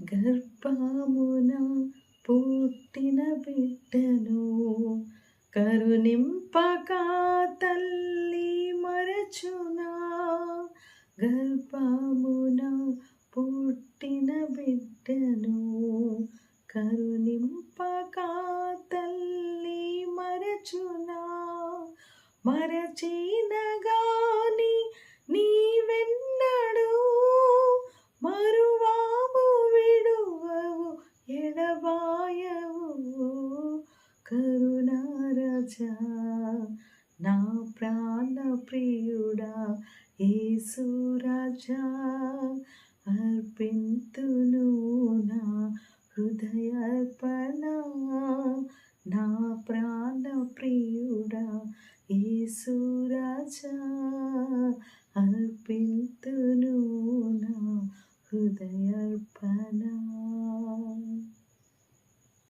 గర్భమున పుట్టిన బిడ్డను కరుణింపక తల్లి మరచునా. గర్భమున పుట్టిన బిడ్డను కరుణింపక తల్లి మరచునా. మరచిన గాని నీవెన్నడు మరువావు విడువవు ఎడబాయవు. కరుణారాజా నా ప్రాణ ప్రియుడా యేసు రాజా, అర్పింతును నా హృదయార్పణ. నా ప్రాణ ప్రియుడా యేసు